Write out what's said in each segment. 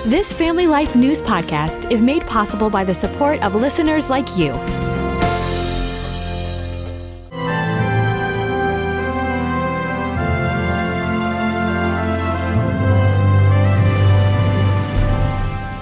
This Family Life News podcast is made possible by the support of listeners like you.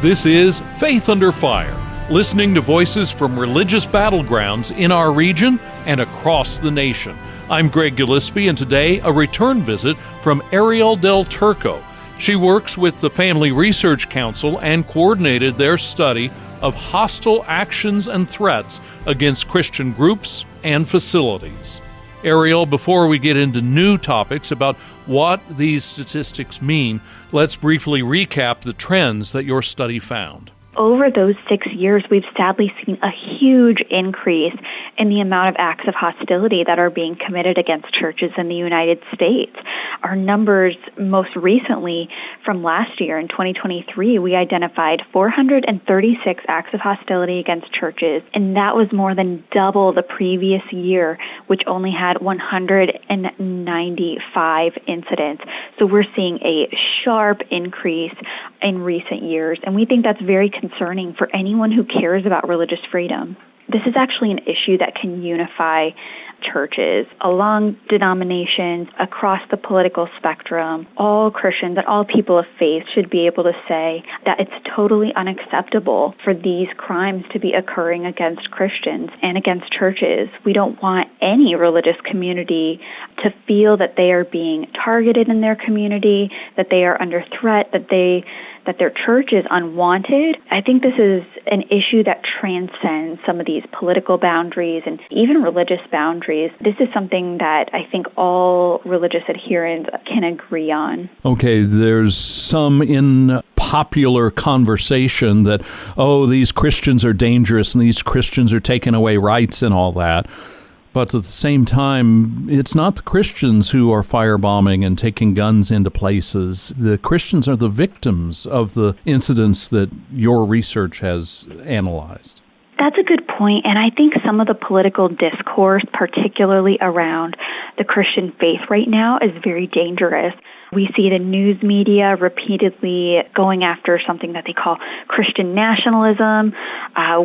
This is Faith Under Fire, listening to voices from religious battlegrounds in our region and across the nation. I'm Greg Gillespie, and today a return visit from Arielle Del Turco. She works with the Family Research Council and coordinated their study of hostile actions and threats against Christian groups and facilities. Arielle, before we get into new topics about what these statistics mean, let's briefly recap the trends that your study found. Over those 6 years, we've sadly seen a huge increase in the amount of acts of hostility that are being committed against churches in the United States. Our numbers most recently from last year, in 2023, we identified 436 acts of hostility against churches, and that was more than double the previous year, which only had 195 incidents. So we're seeing a sharp increase in recent years, and we think that's very concerning for anyone who cares about religious freedom. This is actually an issue that can unify churches along denominations, across the political spectrum. All Christians and all people of faith should be able to say that it's totally unacceptable for these crimes to be occurring against Christians and against churches. We don't want any religious community to feel that they are being targeted in their community, that they are under threat, that their church is unwanted. I think this is an issue that transcends some of these political boundaries and even religious boundaries. This is something that I think all religious adherents can agree on. Okay, there's some in popular conversation that, these Christians are dangerous and these Christians are taking away rights and all that. But at the same time, it's not the Christians who are firebombing and taking guns into places. The Christians are the victims of the incidents that your research has analyzed. That's a good point, and I think some of the political discourse, particularly around the Christian faith right now, is very dangerous. We see the news media repeatedly going after something that they call Christian nationalism,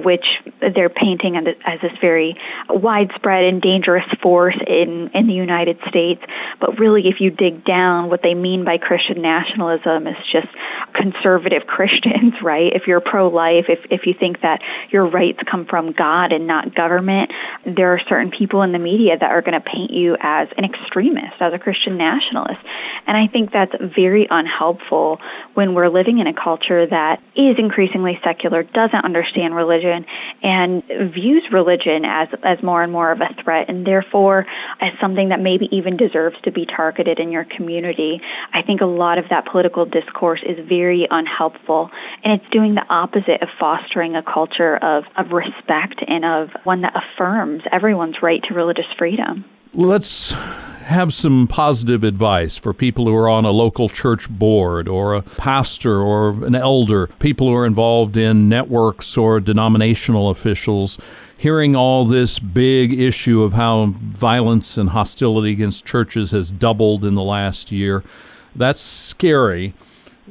which they're painting as this very widespread and dangerous force in the United States. But really, if you dig down, what they mean by Christian nationalism is just conservative Christians, right? If you're pro-life, if you think that your rights come from God and not government, there are certain people in the media that are going to paint you as an extremist, as a Christian nationalist. And I think that's very unhelpful when we're living in a culture that is increasingly secular, doesn't understand religion, and views religion as more and more of a threat, and therefore as something that maybe even deserves to be targeted in your community. I think a lot of that political discourse is very unhelpful, and it's doing the opposite of fostering a culture of respect and of one that affirms everyone's right to religious freedom. Let's have some positive advice for people who are on a local church board or a pastor or an elder, people who are involved in networks or denominational officials, hearing all this big issue of how violence and hostility against churches has doubled in the last year. That's scary.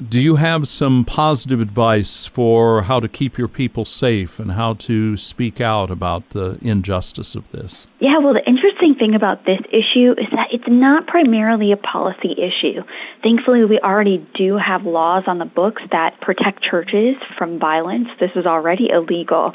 Do you have some positive advice for how to keep your people safe and how to speak out about the injustice of this? Yeah, well, the interesting thing about this issue is that it's not primarily a policy issue. Thankfully, we already do have laws on the books that protect churches from violence. This is already illegal.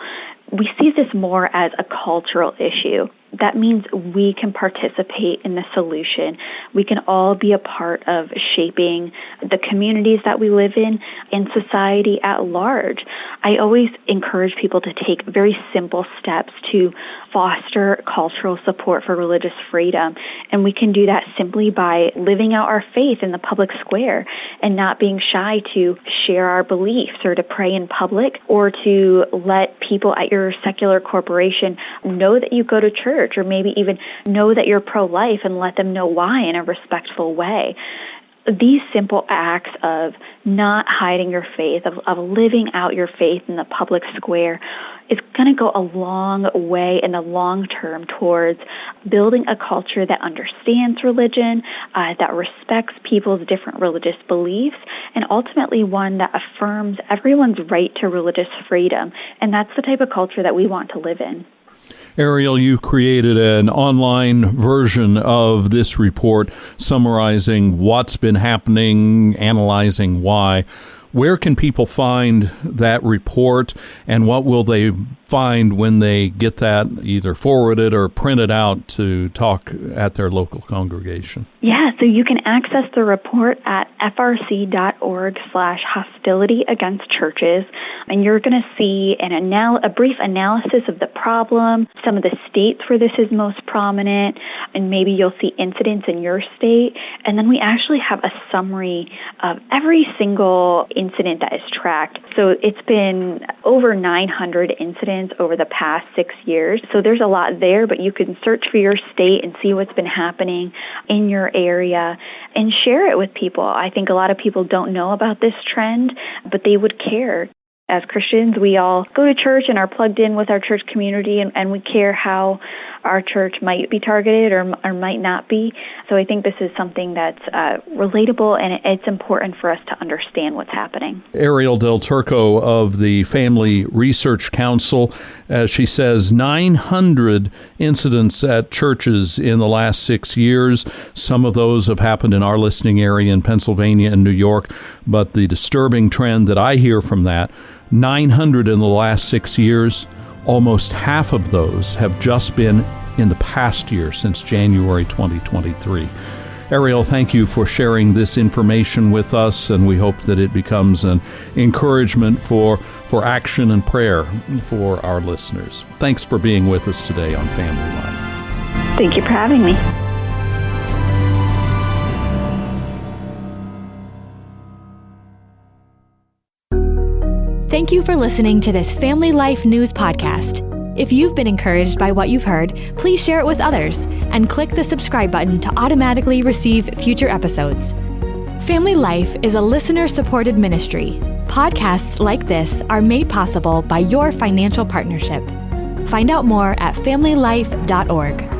We see this more as a cultural issue. That means we can participate in the solution. We can all be a part of shaping the communities that we live in and society at large. I always encourage people to take very simple steps to foster cultural support for religious freedom. And we can do that simply by living out our faith in the public square and not being shy to share our beliefs or to pray in public or to let people at your secular corporation know that you go to church or maybe even know that you're pro-life and let them know why in a respectful way. these simple acts of not hiding your faith, of living out your faith in the public square, is going to go a long way in the long term towards building a culture that understands religion, that respects people's different religious beliefs, and ultimately one that affirms everyone's right to religious freedom. And that's the type of culture that we want to live in. Arielle, you created an online version of this report summarizing what's been happening, analyzing why. Where can people find that report, and what will they find when they get that either forwarded or printed out to talk at their local congregation? Yeah, so you can access the report at frc.org/hostility against churches, and you're going to see a brief analysis of the problem, some of the states where this is most prominent, and maybe you'll see incidents in your state. And then we actually have a summary of every single incident that is tracked. So it's been over 900 incidents over the past 6 years. So there's a lot there, but you can search for your state and see what's been happening in your area and share it with people. I think a lot of people don't know about this trend, but they would care. As Christians, we all go to church and are plugged in with our church community, and we care how our church might be targeted or might not be. So I think this is something that's relatable, and it's important for us to understand what's happening. Arielle Del Turco of the Family Research Council, as she says, 900 incidents at churches in the last 6 years. Some of those have happened in our listening area in Pennsylvania and New York, but the disturbing trend that I hear from that, 900 in the last 6 years, almost half of those have just been in the past year, since January 2023. Arielle, thank you for sharing this information with us, and we hope that it becomes an encouragement for action and prayer for our listeners. Thanks for being with us today on Family Life. Thank you for having me. Thank you for listening to this Family Life News podcast. If you've been encouraged by what you've heard, please share it with others and click the subscribe button to automatically receive future episodes. Family Life is a listener-supported ministry. Podcasts like this are made possible by your financial partnership. Find out more at familylife.org.